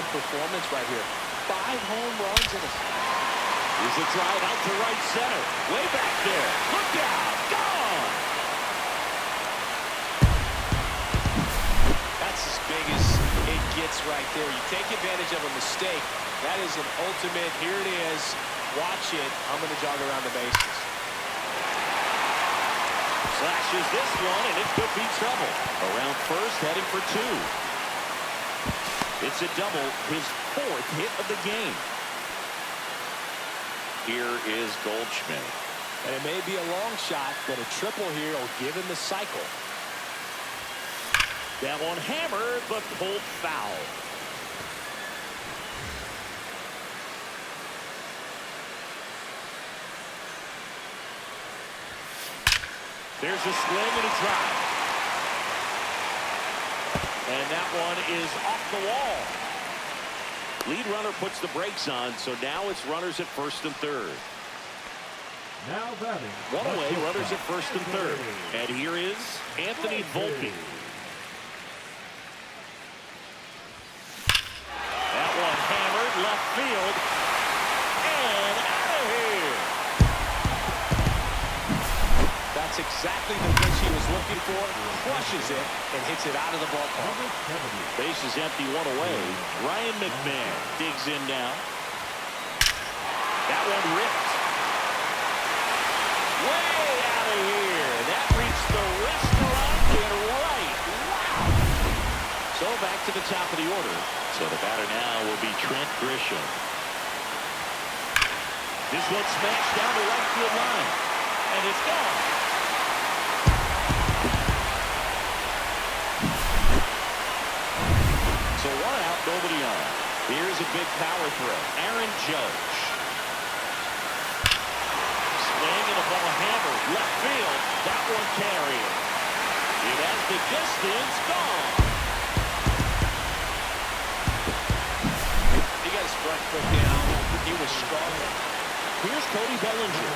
dominant performance right here. 5 home runs in a... Here's a drive out to right center. Way back there. Look out. Gone. That's as big as it gets right there. You take advantage of a mistake. That is an ultimate. Here it is. Watch it. I'm going to jog around the bases. Slashes this one, and it could be trouble. Around first, heading for 2. It's a double, his 4th hit of the game. Here is Goldschmidt. And it may be a long shot, but a triple here will give him the cycle. That one hammered, but pulled foul. There's a swing and a drive. And that one is off the wall. Lead runner puts the brakes on, so now it's runners at first and third. Now batting. One away, runners at first and third. And here is Anthony Volpe. That one hammered left field. And out of here. That's exactly the pitch he was looking for. Crushes it and hits it out of the ballpark. Base is empty, 1 away. Ryan McMahon digs in now. That one ripped. Way out of here. That reached the restaurant and right. Wow. So back to the top of the order. So the batter now will be Trent Grisham. This one smashed down the right field line. And it's gone. So 1 out, nobody on. Here's a big power throw. Aaron Judge. Swing and a ball hammered. Left field. That one carrying. It has the distance. Gone. He got his front foot down. He was struggling. Here's Cody Bellinger.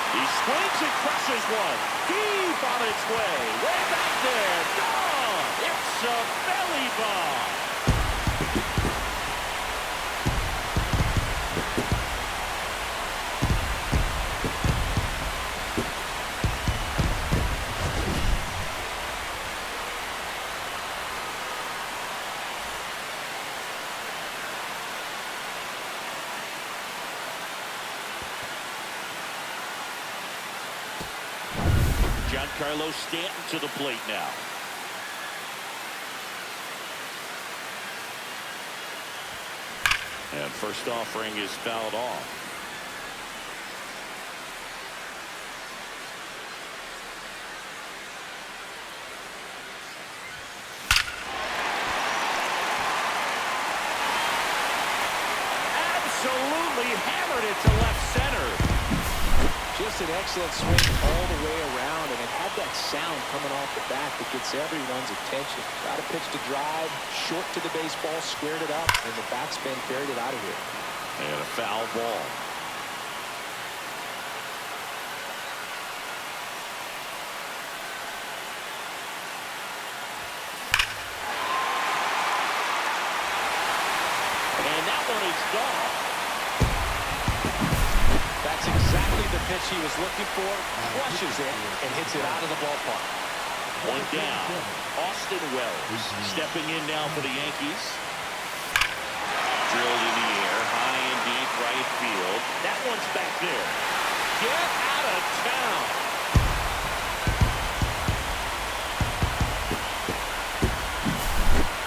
He swings and crushes one. Deep on its way. Way back there. Gone. It's a belly bomb. Giancarlo Stanton to the plate now. And first offering is fouled off. Absolutely hammered it to left center. Just an excellent swing all the way around, and it had that sound coming off the bat that gets everyone's attention. Got a pitch to drive, short to the baseball, squared it up, and the backspin carried it out of here. And a foul ball. And that one is gone. That's exactly the pitch he was looking for. Crushes it and hits it out of the ballpark. 1 down. Austin Wells stepping in now for the Yankees. Drilled in the air, high and deep right field. That one's back there. Get out of town.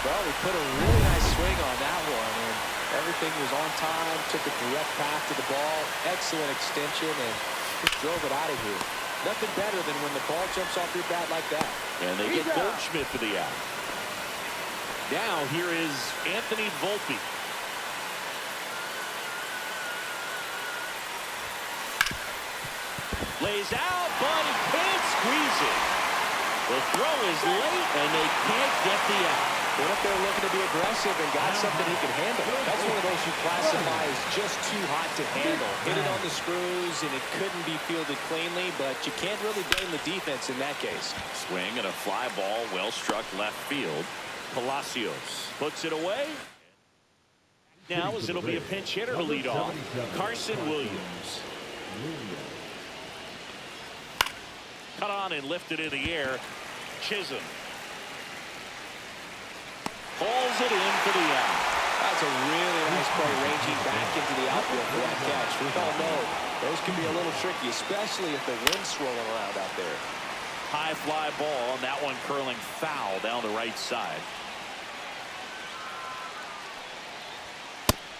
Well, he put a really nice swing on that one, and everything was on time, took a direct path to the ball, excellent extension, and just drove it out of here. Nothing better than when the ball jumps off your bat like that. And they get Goldschmidt for the out. Now here is Anthony Volpe. Lays out, but he can't squeeze it. The throw is late, and they can't get the out. Went up there looking to be aggressive and got something he can handle. That's one of those you classify as just too hot to handle. Hit it on the screws, and it couldn't be fielded cleanly, but you can't really blame the defense in that case. Swing and a fly ball, well struck left field. Palacios puts it away. Now as it'll be a pinch hitter to lead off, Carson Williams. Cut on and lifted in the air. Chisholm pulls it in for the out. That's a really nice play, ranging back into the outfield for that catch. We all know those can be a little tricky, especially if the wind's swirling around out there. High fly ball, and that one curling foul down the right side.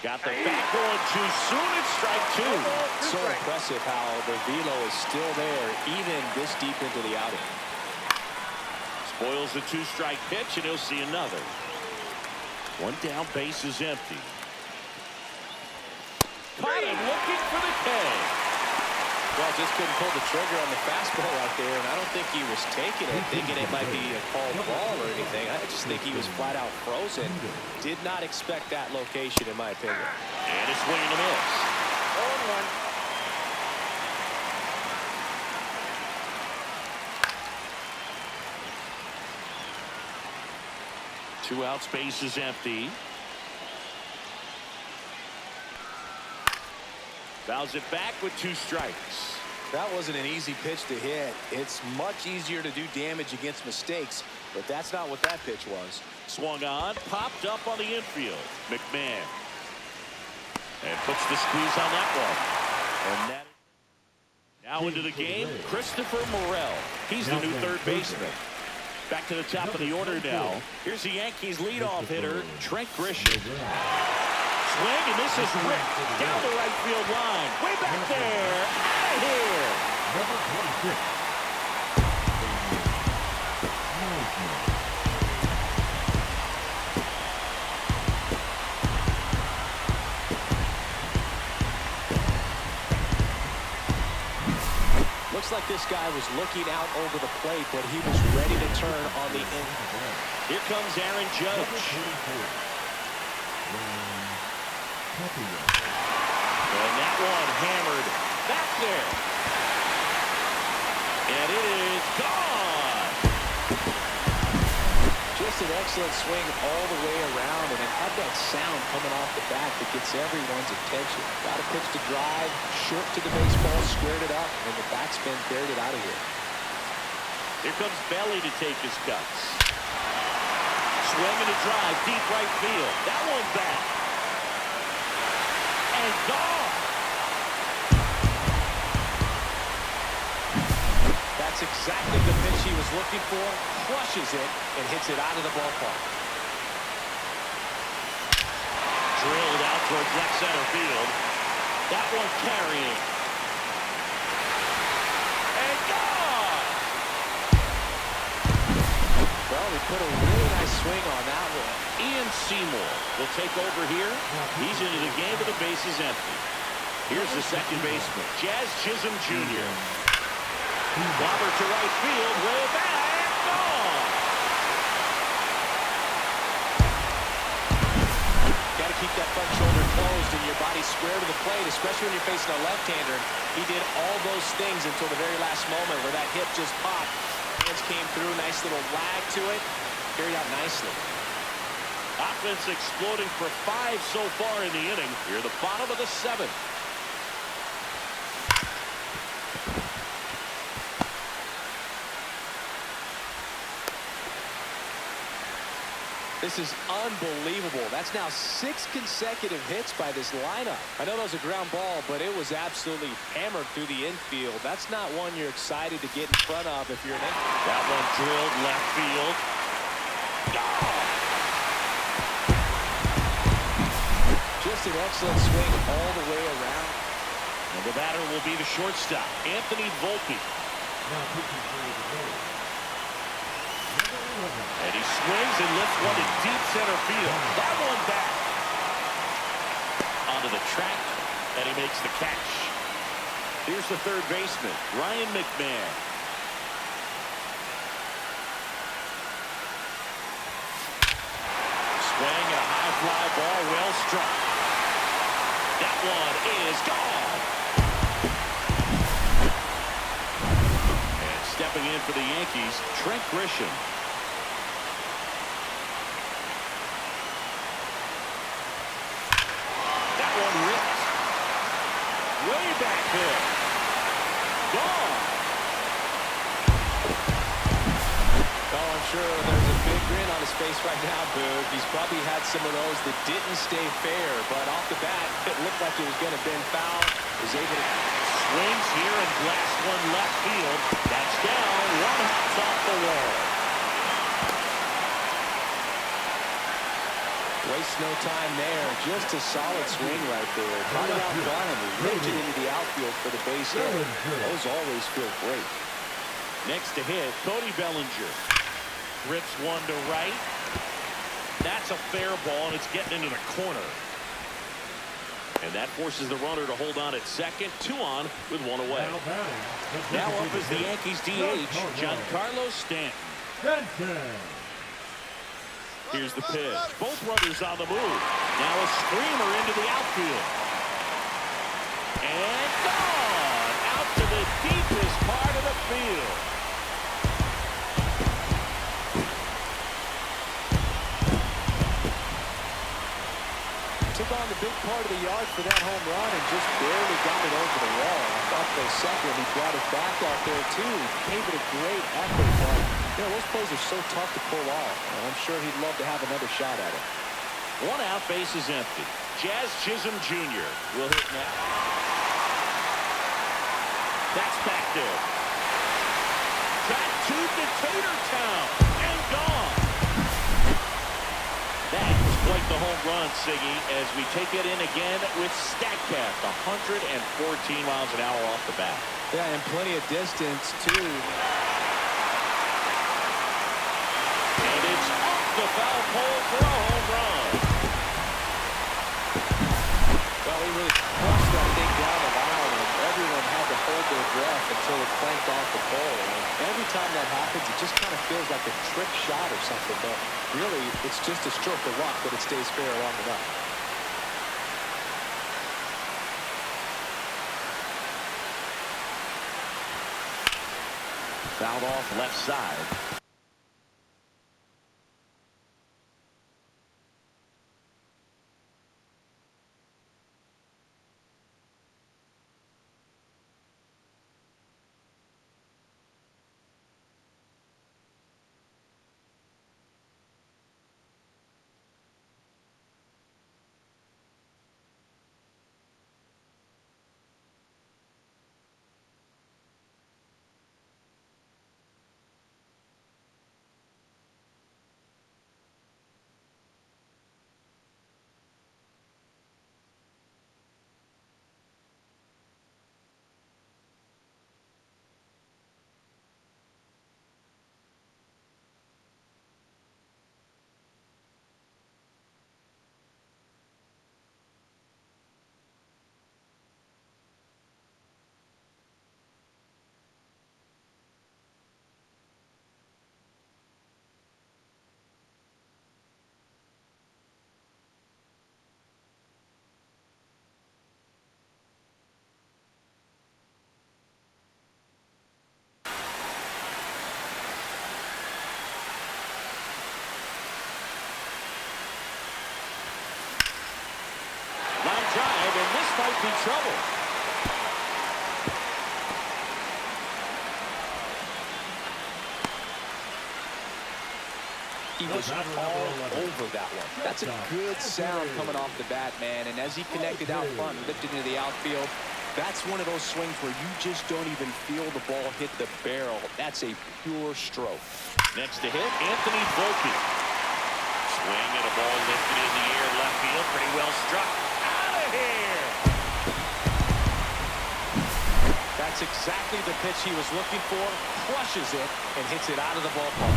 Got the back going too soon. It's strike two. So impressive how the velo is still there, even this deep into the outing. Spoils the two-strike pitch, and he'll see another. One down, base is empty. Caught him looking for the K. Well, just couldn't pull the trigger on the fastball right there, and I don't think he was taking it, thinking it might be a called ball or anything. I just think he was flat out frozen. Did not expect that location, in my opinion. And a swing and a miss. 0-1. Two outs, base is empty. Fouls it back with two strikes. That wasn't an easy pitch to hit. It's much easier to do damage against mistakes, but that's not what that pitch was. Swung on, popped up on the infield. McMahon. And puts the squeeze on that one. And that now into the game, Christopher Morel. He's the new third baseman. Back to the top of the order now. Here's the Yankees leadoff hitter, Trent Grisham. Swing, and this is ripped down the right field line. Way back there. Out of here. Number 26. Looks like this guy was looking out over the plate, but he was ready to turn on the in. Here comes Aaron Judge. And that one hammered back there. And it is gone. Just an excellent swing all the way around, and it had that sound coming off the bat that gets everyone's attention. Got a pitch to drive, short to the baseball, squared it up, and the backspin carried it out of here. Here comes Belly to take his cuts. Swing and a drive, deep right field. That one back. And gone. That's exactly the pitch he was looking for. Crushes it and hits it out of the ballpark. Drilled out towards left center field. That one carrying. And gone. Well, he put a really nice swing on that one. Ian Seymour will take over here. He's into the game, but the base is empty. Here's the second baseman, Jazz Chisholm Jr. Bobber to right field, way back, gone. Got to keep that front shoulder closed and your body square to the plate, especially when you're facing a left-hander. He did all those things until the very last moment where that hip just popped. Hands came through, nice little lag to it, carried out nicely. Offense exploding for 5 so far in the inning. Here at the bottom of the 7th. This is unbelievable. That's now 6 consecutive hits by this lineup. I know that was a ground ball, but it was absolutely hammered through the infield. That's not one you're excited to get in front of if you're an infielder. That one drilled left field. Oh! Just an excellent swing all the way around. And the batter will be the shortstop, Anthony Volpe. Now pitching for the goal. And he swings and lifts one to deep center field. That one back. Onto the track, and he makes the catch. Here's the third baseman, Ryan McMahon. fly ball, well struck. That one is gone. And stepping in for the Yankees, Trent Grisham. That one ripped. Way back there. Gone. Oh, I'm sure there's a big grin on his face right now, Boog. He's probably had some of those that didn't stay fair, but off the bat, it looked like it was going to bend foul. Was able to swings here and blasts one left field. That's down. One hop's off the wall. Waste no time there. Just a solid swing right there. Caught it out front and ripped it into the outfield for the base hit. Those always feel great. Next to hit, Cody Bellinger. Rips one to right. That's a fair ball, and it's getting into the corner. And that forces the runner to hold on at second. 2 on with 1 away. Now up is the Yankees DH, Giancarlo Stanton. Here's the pitch. Both runners on the move. Now a screamer into the outfield. And gone out to the deepest part of the field. Took on the big part of the yard for that home run and just barely got it over the wall. I thought for a second he brought it back out there too. Gave it a great effort, but you know, those plays are so tough to pull off. And I'm sure he'd love to have another shot at it. 1 out, base is empty. Jazz Chisholm Jr. will hit now. That's back there. Back to Decatur Town and gone. That was quite the home run, Siggy, as we take it in again with Statcast, 114 miles an hour off the bat. Yeah, and plenty of distance too. And it's off the foul pole for a home run. Well, he really crushed that thing down the line, and everyone had to hold their breath until it clanked off the pole. And every time that happens, it just kind of feels like a trick shot or something, but really, it's just a stroke of luck that it stays fair long enough. Fouled off left side. Drive, and this might be trouble. He was all over that one. That's a good sound coming off the bat, man. And as he connected out front and lifted into the outfield, that's one of those swings where you just don't even feel the ball hit the barrel. That's a pure stroke. Next to hit, Anthony Volpe. Swing and a ball lifted in the air, left field, pretty well struck. Here. That's exactly the pitch he was looking for. Crushes it and hits it out of the ballpark.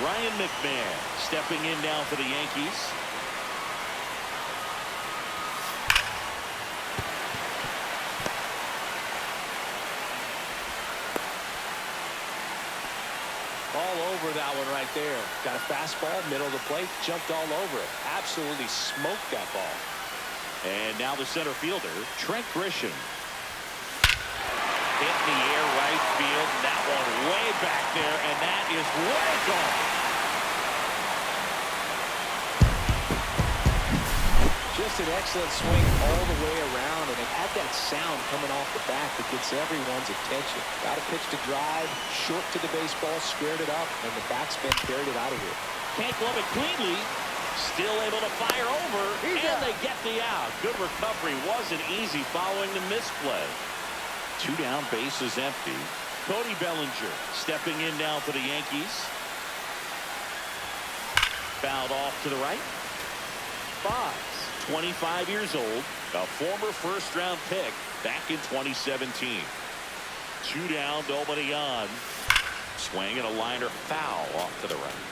Ryan McMahon stepping in now for the Yankees. Ball all over that one right there. Got a fastball, middle of the plate, jumped all over it. Absolutely smoked that ball. And now the center fielder, Trent Grisham. Hit in the air right field. That one way back there, and that is way gone. Just an excellent swing all the way around, and it had that sound coming off the bat that gets everyone's attention. Got a pitch to drive, short to the baseball, squared it up, and the backspin carried it out of here. Can't glove it cleanly. Still able to fire over, and they get the out. Good recovery. Wasn't easy following the misplay. 2 down, bases empty. Cody Bellinger stepping in now for the Yankees. Fouled off to the right. Fox, 25 years old, a former first-round pick back in 2017. 2 down, nobody on. Swing and a liner foul off to the right.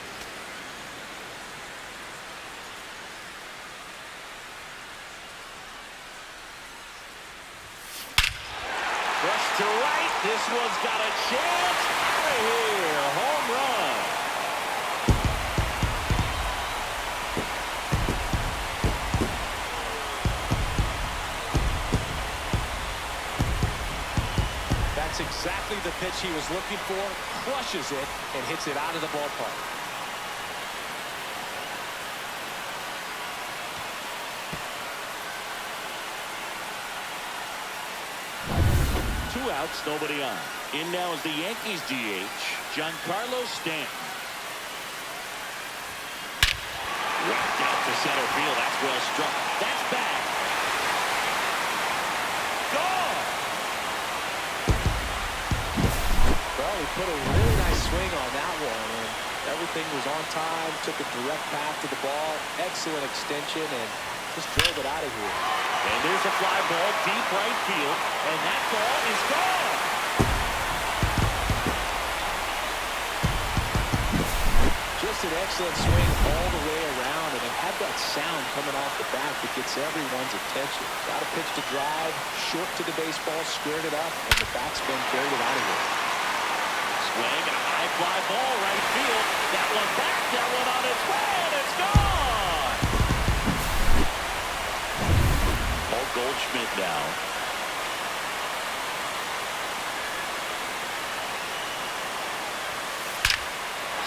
Rush to right. This one's got a chance. Out of here. Home run. That's exactly the pitch he was looking for. Crushes it and hits it out of the ballpark. Two outs, nobody on. In now is the Yankees DH, Giancarlo Stanton. Whacked out to center field. That's well struck. That's back. Gone. Well, he put a really nice swing on that one, and everything was on time. Took a direct path to the ball. Excellent extension, and just drove it out of here. And there's a fly ball deep right field, and that ball is gone. Just an excellent swing all the way around, and it had that sound coming off the bat that gets everyone's attention. Got a pitch to drive, short to the baseball, squared it up, and the backspin carried it out of here. Swing and a high fly ball right field. That one back, that one on its way, and it's gone. Paul Goldschmidt now.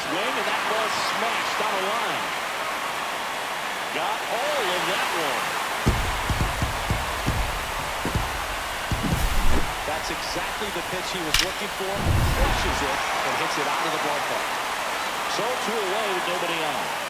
Swing, and that ball smashed on a line. Got all of that one. That's exactly the pitch he was looking for. Crushes it and hits it out of the ballpark. So 2 away with nobody on.